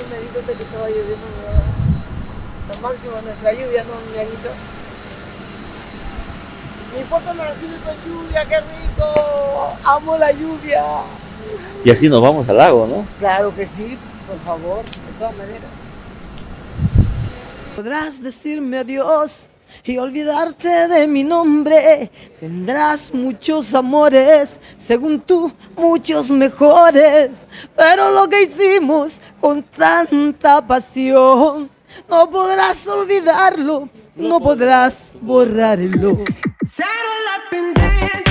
tú me di cuenta que estaba lloviendo, ¿verdad? Lo máximo nuestra lluvia, ¿no, mi amiguito? Mi foto me la tiene con lluvia, qué rico. Amo la lluvia. Y así nos vamos al lago, ¿no? Claro que sí, pues, por favor, de todas maneras. Podrás decirme adiós y olvidarte de mi nombre. Tendrás muchos amores, según tú, muchos mejores. Pero lo que hicimos con tanta pasión, no podrás olvidarlo, no podrás borrarlo. Saddle up and dance.